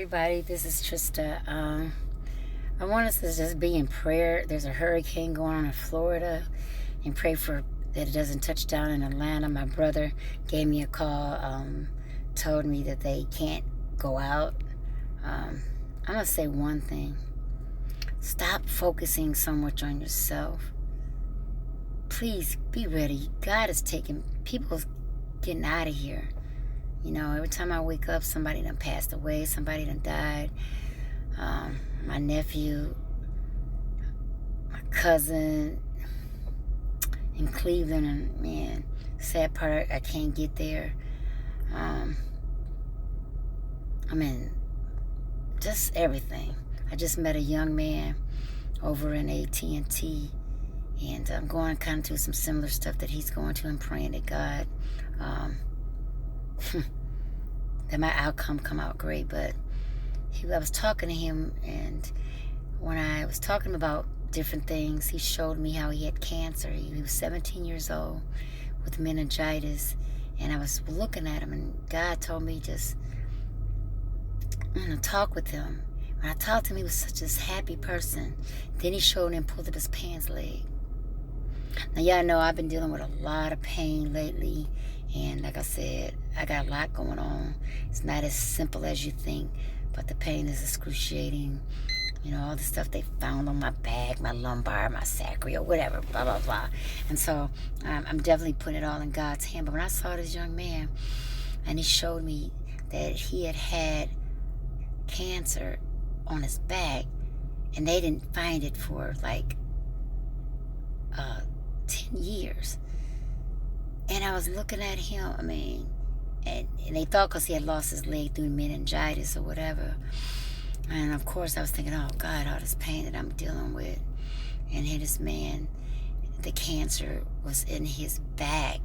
everybody. This is Tristarr. I want us to just be in prayer. There's a hurricane going on in Florida, and pray for that it doesn't touch down in Atlanta. My brother gave me a call, told me that they can't go out. I'm going to say one thing. Stop focusing so much on yourself. Please be ready. God is taking, people's getting out of here. You know, every time I wake up, somebody done passed away, somebody done died. My nephew, my cousin in Cleveland, and man, sad part, I can't get there. I mean, just everything. I just met a young man over in AT&T, and I'm going kind of through some similar stuff that he's going to, and praying that God, that my outcome come out great. But I was talking to him, and when I was talking about different things, he showed me how he had cancer. He was 17 years old with meningitis, and I was looking at him, and God told me just talk with him. When I talked to him, he was such a happy person. Then he showed him, pulled up his pants leg. Now, y'all know I've been dealing with a lot of pain lately, and like I said, I got a lot going on. It's not as simple as you think, but the pain is excruciating. You know, all the stuff they found on my back, my lumbar, my sacral, whatever, blah, blah, blah. And so I'm definitely putting it all in God's hand. But when I saw this young man, and he showed me that he had had cancer on his back, and they didn't find it for like 10 years. And I was looking at him, and they thought because he had lost his leg through meningitis or whatever. And of course I was thinking, oh God, all this pain that I'm dealing with. And here this man, the cancer was in his back,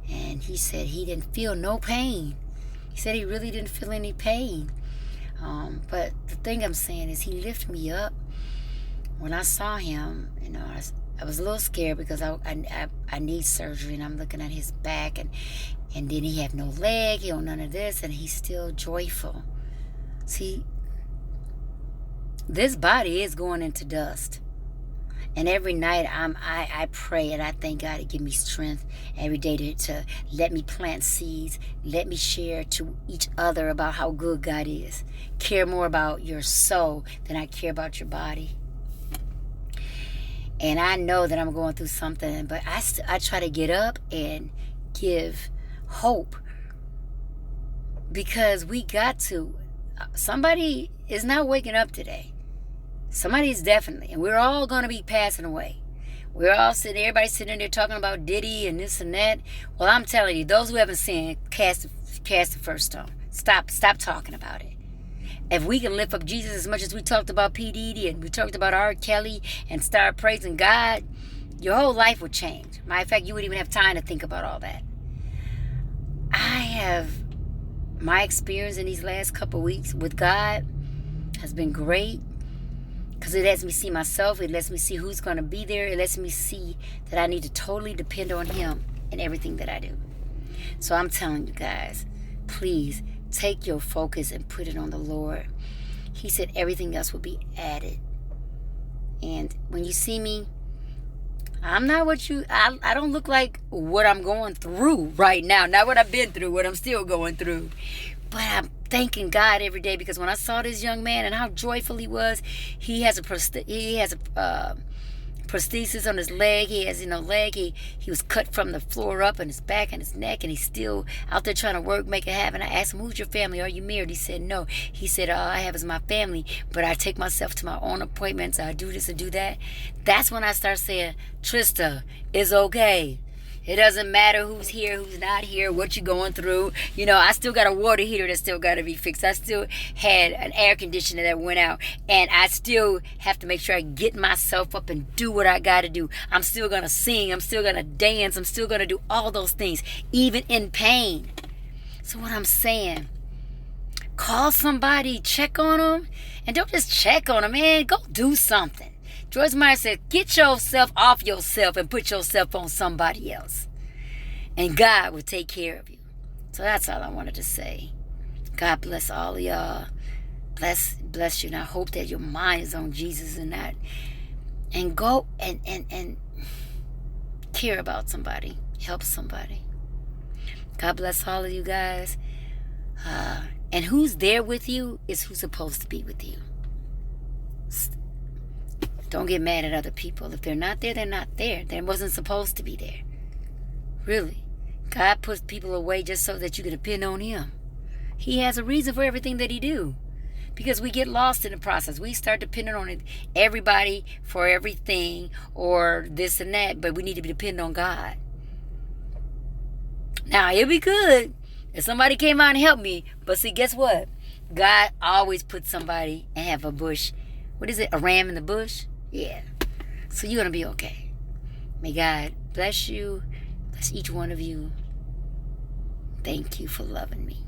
and he said he didn't feel no pain. He said he really didn't feel any pain. But the thing I'm saying is, he lifted me up. When I saw him, you know, I was a little scared because I need surgery, and I'm looking at his back, and then he had no leg, he had none of this, and he's still joyful. See, this body is going into dust. And every night I pray, and I thank God to give me strength every day to let me plant seeds, let me share to each other about how good God is. Care more about your soul than I care about your body. And I know that I'm going through something, but I try to get up and give hope, because we got to. Somebody is not waking up today. Somebody's definitely, and we're all going to be passing away. We're all everybody's sitting there talking about Diddy and this and that. Well, I'm telling you, those who haven't seen, cast the first stone. Stop talking about it. If we can lift up Jesus as much as we talked about P. Diddy and we talked about R. Kelly, and start praising God, your whole life would change. Matter of fact, you wouldn't even have time to think about all that. My experience in these last couple of weeks with God has been great, because it lets me see myself. It lets me see who's going to be there. It lets me see that I need to totally depend on Him in everything that I do. So I'm telling you guys, please take your focus and put it on the Lord. He said everything else will be added. And when you see me, I'm not I don't look like what I'm going through right now. Not what I've been through, what I'm still going through. But I'm thanking God every day, because when I saw this young man and how joyful he was, he has a prosthesis on his leg. He has leg. He was cut from the floor up, and his back and his neck, and he's still out there trying to work, make it happen. I asked him, "Who's your family? Are you married?" He said, "No." He said, "All I have is my family, but I take myself to my own appointments. I do this and do that." That's when I start saying, Trista, it's okay. It doesn't matter who's here, who's not here, what you're going through. You know, I still got a water heater that still got to be fixed. I still had an air conditioner that went out. And I still have to make sure I get myself up and do what I got to do. I'm still going to sing. I'm still going to dance. I'm still going to do all those things, even in pain. So what I'm saying, call somebody, check on them. And don't just check on them, man. Go do something. Joyce Meyer said, get yourself off yourself and put yourself on somebody else. And God will take care of you. So that's all I wanted to say. God bless all of y'all. Bless you. And I hope that your mind is on Jesus and that. And go and care about somebody. Help somebody. God bless all of you guys. And who's there with you is who's supposed to be with you. Don't get mad at other people. If they're not there, they're not there. They wasn't supposed to be there. Really. God puts people away just so that you can depend on Him. He has a reason for everything that He do. Because we get lost in the process. We start depending on everybody for everything or this and that. But we need to be dependent on God. Now, it'd be good if somebody came out and helped me. But see, guess what? God always puts somebody and have a bush. What is it? A ram in the bush? Yeah. So you're going to be okay. May God bless you. Bless each one of you. Thank you for loving me.